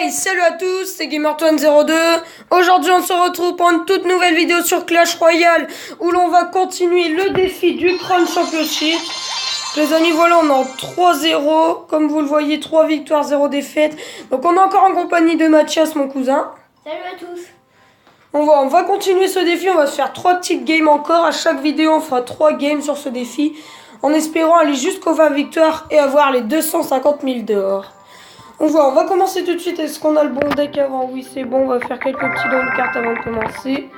Hey, salut à tous, c'est Gamertoine02. Aujourd'hui, on se retrouve pour une toute nouvelle vidéo sur Clash Royale où l'on va continuer le défi du Crown Championship. Les amis, voilà, on est en 3-0. Comme vous le voyez, 3 victoires, 0 défaites. Donc, on est encore en compagnie de Mathias, mon cousin. Salut à tous. On va continuer ce défi. On va se faire 3 petites games encore. À chaque vidéo, on fera 3 games sur ce défi en espérant aller jusqu'aux 20 victoires et avoir les 250 000 d'or. On va commencer tout de suite. Est-ce qu'on a le bon deck avant? Oui, c'est bon. On va faire quelques petits dons de cartes avant de commencer.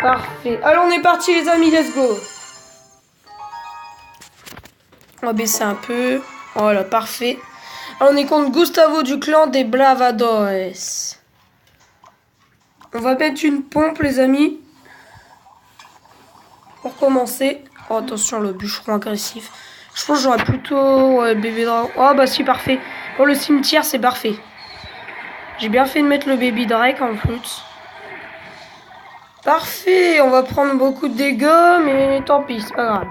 Parfait. Allez, on est parti, les amis. Let's go. On va baisser un peu. Voilà, parfait. Alors, on est contre Gustavo du clan des Bravadores. On va mettre une pompe, les amis. Pour commencer. Oh, attention, le bûcheron agressif. Je pense que j'aurais plutôt bébé dragon. Oh bah si, parfait. Pour le cimetière, c'est parfait. J'ai bien fait de mettre le baby drake en plus. Parfait. On va prendre beaucoup de dégâts, mais tant pis, c'est pas grave.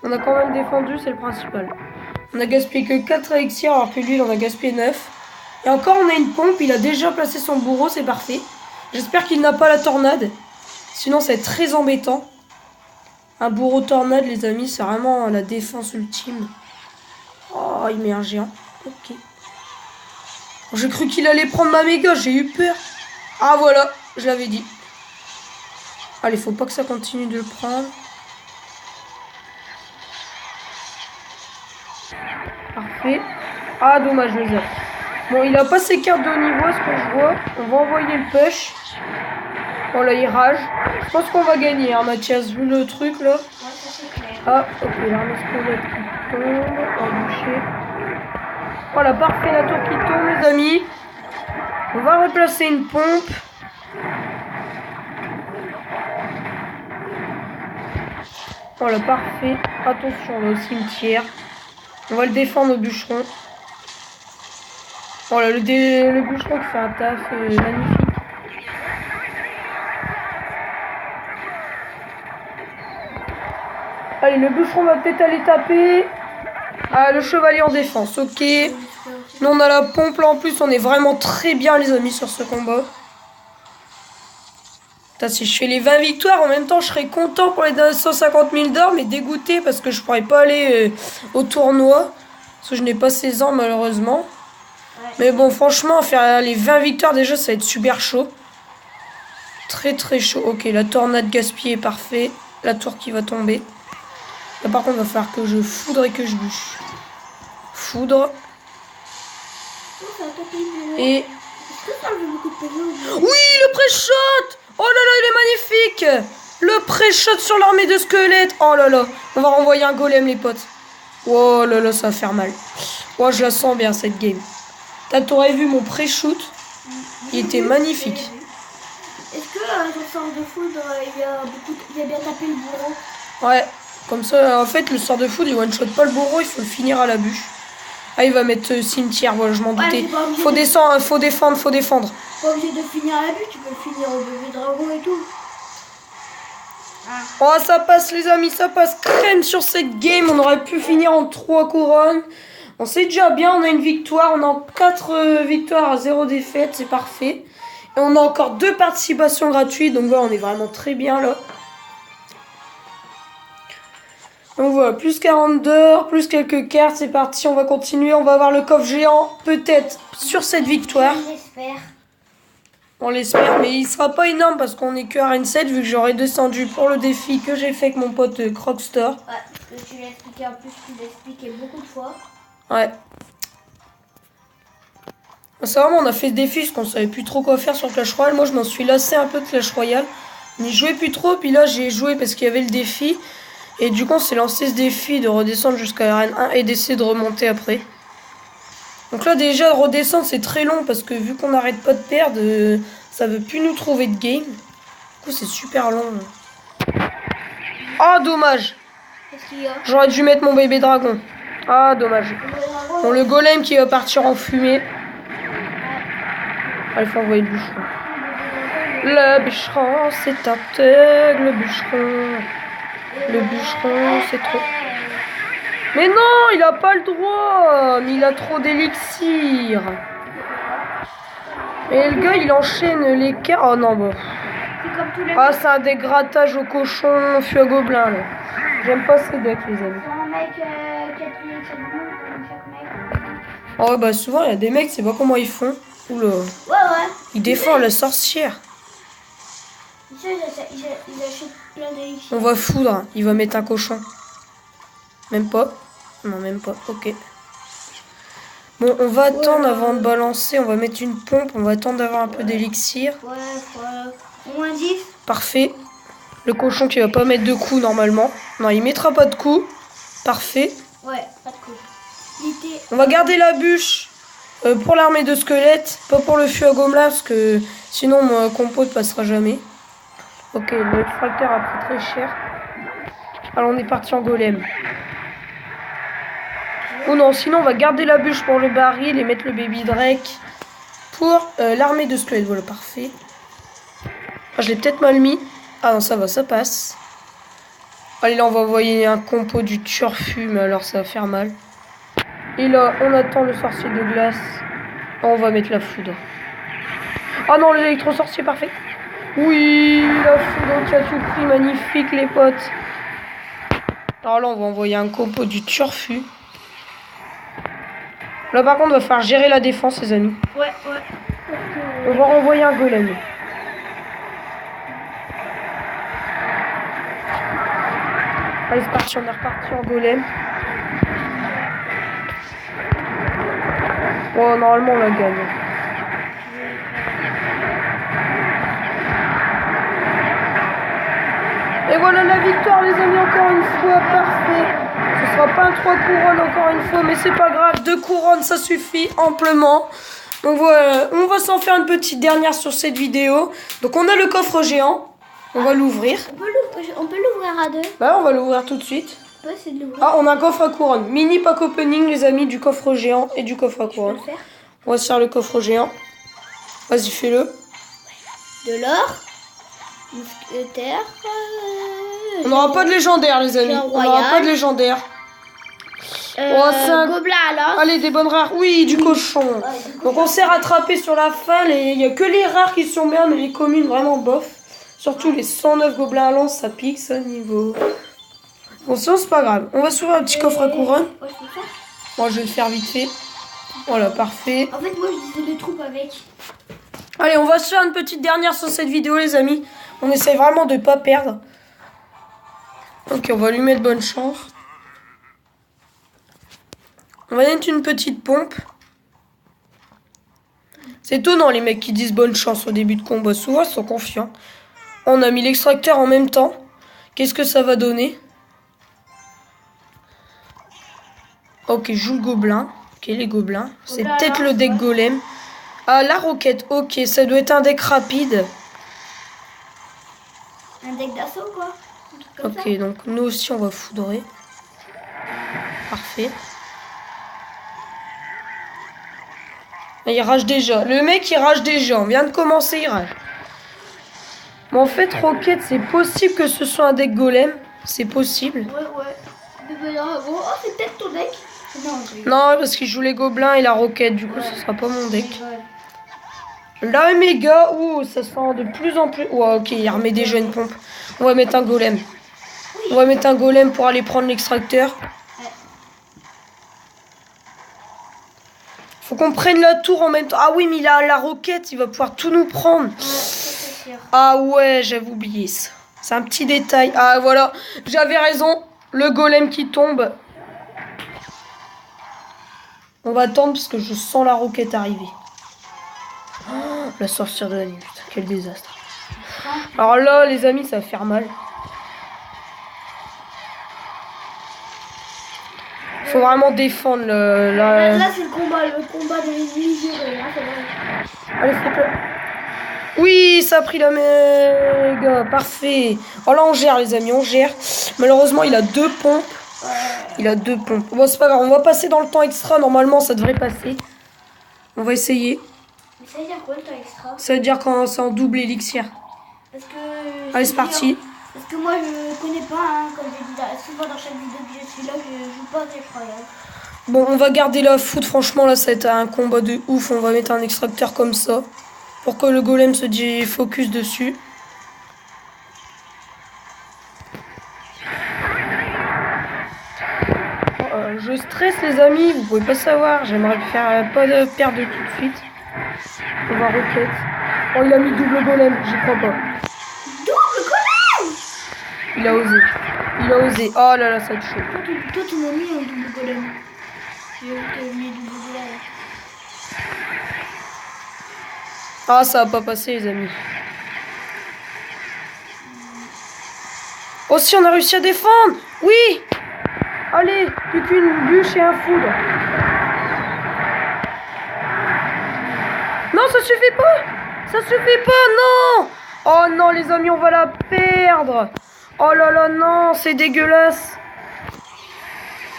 On a quand même défendu, c'est le principal. On a gaspillé que 4 élixirs alors que lui, il en a gaspillé 9. Et encore, on a une pompe. Il a déjà placé son bourreau, c'est parfait. J'espère qu'il n'a pas la tornade. Sinon, ça va être très embêtant. Un bourreau tornade, les amis, c'est vraiment la défense ultime. Oh, il met un géant. Ok. J'ai cru qu'il allait prendre ma méga, j'ai eu peur. Ah, voilà, je l'avais dit. Allez, faut pas que ça continue de le prendre. Parfait. Ah, dommage, le zap. Bon, il a pas ses cartes de haut niveau, à ce que je vois. On va envoyer le push. Oh là, il rage. Je pense qu'on va gagner, hein, Mathias, vu le truc là. Ah, ok, l'arme squelette qui tombe. On va boucher. Voilà, parfait, la tour qui tombe, les amis. On va replacer une pompe. Voilà, parfait. Attention, là, au cimetière. On va le défendre au bûcheron. Voilà, le bûcheron qui fait un taf magnifique. Allez, le bûcheron va peut-être aller taper. Ah, le chevalier en défense, ok. Nous, on a la pompe là en plus. On est vraiment très bien, les amis, sur ce combat. Putain, si je fais les 20 victoires, en même temps, je serais content pour les 250 000 d'or, mais dégoûté parce que je pourrais pas aller au tournoi. Parce que je n'ai pas 16 ans, malheureusement. Ouais. Mais bon, franchement, faire les 20 victoires, déjà, ça va être super chaud. Très, très chaud. Ok, la tornade gaspillée est parfait. La tour qui va tomber. Là, par contre, il va falloir que je foudre et que je bûche. Foudre. Et... Oui, le pré-shot! Oh là là, il est magnifique! Le pré-shot sur l'armée de squelettes! Oh là là, on va renvoyer un golem, les potes. Oh là là, ça va faire mal. Oh, je la sens bien, cette game. T'aurais vu mon pré-shoot? Il était magnifique. Est-ce que ton sort de foudre, il a bien tapé le bourreau? Ouais, comme ça, en fait, le sort de foudre, il one-shot pas le bourreau, il faut le finir à la bûche. Ah, il va mettre cimetière, voilà, je m'en doutais. Faut descendre, faut défendre, faut défendre. Pas obligé de finir à la butte, tu peux le finir au bébé dragon et tout. Ah. Oh, ça passe, les amis, ça passe crème sur cette game. On aurait pu finir en 3 couronnes. On sait déjà bien, on a une victoire. On a 4 victoires à 0 défaite, c'est parfait. Et on a encore 2 participations gratuites. Donc voilà, on est vraiment très bien là. Donc voilà, plus 42, plus quelques cartes, c'est parti, on va continuer. On va avoir le coffre géant, peut-être, sur cette victoire. On l'espère. On l'espère, mais il sera pas énorme parce qu'on est que Arène 7, vu que j'aurais descendu pour le défi que j'ai fait avec mon pote Crocstar. Ouais, parce que tu l'as expliqué, en plus tu l'as expliqué beaucoup de fois. Ouais. C'est vraiment, on a fait ce défi parce qu'on savait plus trop quoi faire sur Clash Royale. Moi, je m'en suis lassé un peu de Clash Royale. On n'y jouait plus trop, puis là, j'ai joué parce qu'il y avait le défi. Et du coup, on s'est lancé ce défi de redescendre jusqu'à Arène 1 et d'essayer de remonter après. Donc là, déjà, redescendre, c'est très long parce que vu qu'on n'arrête pas de perdre, ça veut plus nous trouver de game. Du coup, c'est super long. Ah, dommage. Qu'est-ce qu'il y a? J'aurais dû mettre mon bébé dragon. Ah, dommage. Bon, le golem qui va partir en fumée. Ah, il faut envoyer le bûcheron. Le bûcheron, c'est un thug, le bûcheron. Le bûcheron, c'est trop. Mais non, il a pas le droit. Mais il a trop d'élixir. Et le gars, il enchaîne les cartes. Oh non, bon. C'est comme tous les Ah, c'est un dégrattage au cochon, fût à gobelin, là. J'aime pas ces decks, les amis. C'est un mec qui a tué chaque monde, comme chaque mec. Oh, bah, souvent, il y a des mecs, c'est pas comment ils font. Oula. Ouais. Ils défendent la sorcière. Tu sais, ils achètent plein d'élixirs. On va foudre. Il va mettre un cochon. Même pas. Non, même pas. Ok. Bon, on va attendre avant de balancer. On va mettre une pompe. On va attendre d'avoir un peu d'élixir. Ouais. Au moins 10. Parfait. Le cochon qui va pas mettre de coups normalement. Non, il mettra pas de coups. Parfait. Ouais, pas de coup. Il était... On va garder la bûche pour l'armée de squelettes. Pas pour le fût à gobelin parce que sinon mon compo ne passera jamais. Ok, le extracteur a pris très cher. Alors on est parti en golem. Oh non, sinon on va garder la bûche pour le baril et mettre le baby Drake pour l'armée de squelettes. Voilà, parfait. Ah, je l'ai peut-être mal mis. Ah non, ça va, ça passe. Allez, là on va envoyer un compo du turfu, mais alors ça va faire mal. Et là, on attend le sorcier de glace. On va mettre la foudre. Ah non, l'électro-sorcier, parfait. Oui, la foudre qui a tout pris, magnifique les potes. Alors là, on va envoyer un compo du turfu. Là, par contre, on va falloir gérer la défense, les amis. Ouais. On va renvoyer un golem. Allez, c'est parti, on est reparti en golem. Oh, normalement, on la gagne. Et voilà la victoire, les amis, encore une fois, parfait. Ce sera pas un 3 couronnes encore une fois, mais c'est pas grave. 2 couronnes, ça suffit amplement. Donc voilà, on va s'en faire une petite dernière sur cette vidéo. Donc on a le coffre géant. On va l'ouvrir. On peut l'ouvrir à deux. Bah, on va l'ouvrir tout de suite. On peut essayer de l'ouvrir. Ah, on a un coffre à couronne. Mini pack opening, les amis, du coffre géant et du coffre à couronne. Le faire. On va se faire le coffre géant. Vas-y, fais-le. De l'or. Mousquetaire. On n'aura pas de légendaire, les amis. On n'aura pas de légendaire. Oh, Gobelin alors. Allez, des bonnes rares. Oui, du cochon. Donc on s'est rattrapé sur la fin. Il n'y a que les rares qui sont bien, mais les communes vraiment bof. Surtout les 109 gobelins à lance, ça pique ça niveau. Bon, ça c'est pas grave. On va s'ouvrir un petit coffre à couronne. Ouais, je peux faire. Moi je vais le faire vite fait. Voilà, parfait. En fait, moi je disais des troupes avec. Allez, on va se faire une petite dernière sur cette vidéo, les amis. On essaie vraiment de pas perdre. Ok, on va lui mettre bonne chance. On va mettre une petite pompe. C'est étonnant les mecs qui disent bonne chance au début de combat. Souvent ils sont confiants. On a mis l'extracteur en même temps. Qu'est-ce que ça va donner? Ok, joue le gobelin. Ok, les gobelins. C'est peut-être le deck golem. Ah, la roquette. Ok, ça doit être un deck rapide. Un deck d'assaut quoi. Un truc comme Ok, donc nous aussi on va foudrer. Parfait. Il rage déjà. Le mec il rage déjà. On vient de commencer, il rage. Mais en fait, roquette, c'est possible que ce soit un deck golem. C'est possible. Ouais. Bébé dragon. Oh, c'est peut-être ton deck. Non, parce qu'il joue les gobelins et la roquette. Du coup, ce sera pas mon deck. Ouais. Là, mes gars, ça se rend de plus en plus. Ouais, ok, il remet déjà une pompe. On va mettre un golem. On va mettre un golem pour aller prendre l'extracteur. Faut qu'on prenne la tour en même temps. Ah oui, mais il a la roquette, il va pouvoir tout nous prendre. Ah ouais, j'avais oublié ça. C'est un petit détail. Ah voilà, j'avais raison. Le golem qui tombe. On va attendre parce que je sens la roquette arriver. Oh, la sorcière de la nuit, putain, quel désastre. Alors là, les amis, ça va faire mal. Faut vraiment défendre le... Là, c'est le combat des illusions. Allez, fais-le. Oui, ça a pris la méga. Parfait. Oh là, on gère, les amis, on gère. Malheureusement, il a 2 pompes. Il a 2 pompes. Bon, c'est pas grave, on va passer dans le temps extra. Normalement, ça devrait passer. On va essayer. Mais ça veut dire quoi le temps extra? Ça veut dire quand c'est en double élixir. Parce que... Allez, c'est parti. Parce que moi, je connais pas, hein, comme j'ai dit souvent dans chaque vidéo que je suis là, je joue pas avec Royal. Bon, on va garder la foudre. Franchement, là, ça va être un combat de ouf. On va mettre un extracteur comme ça. pour que le golem se focus dessus. Je stresse les amis, vous pouvez pas savoir. J'aimerais faire pas de perdre tout de suite. On va roquette. Oh, il a mis double golem, j'y crois pas. Double golem! Il a osé. Il a osé. Oh là là, ça te chaud. Toi, tu m'as mis un double golem. J'ai mis double golem. Ah, ça va pas passer, les amis. Oh, si, on a réussi à défendre! Oui! Allez, plus qu'une bûche et un foudre. Non, ça suffit pas! Ça suffit pas, non! Oh non, les amis, on va la perdre! Oh là là, non, c'est dégueulasse!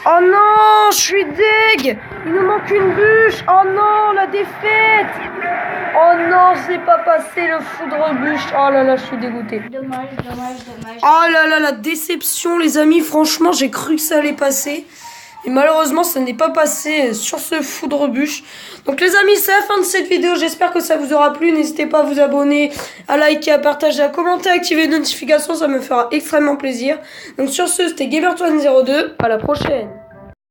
Oh non, je suis deg! Il nous manque une bûche! Oh non, la défaite! Oh non, c'est pas passé le foudre bûche! Oh là là, je suis dégoûté. Dommage. Oh là là, la déception, les amis. Franchement, j'ai cru que ça allait passer. Et malheureusement, ça n'est pas passé sur ce foudre bûche. Donc les amis, c'est la fin de cette vidéo. J'espère que ça vous aura plu. N'hésitez pas à vous abonner, à liker, à partager, à commenter, à activer les notifications. Ça me fera extrêmement plaisir. Donc sur ce, c'était Gamertoine02. À la prochaine.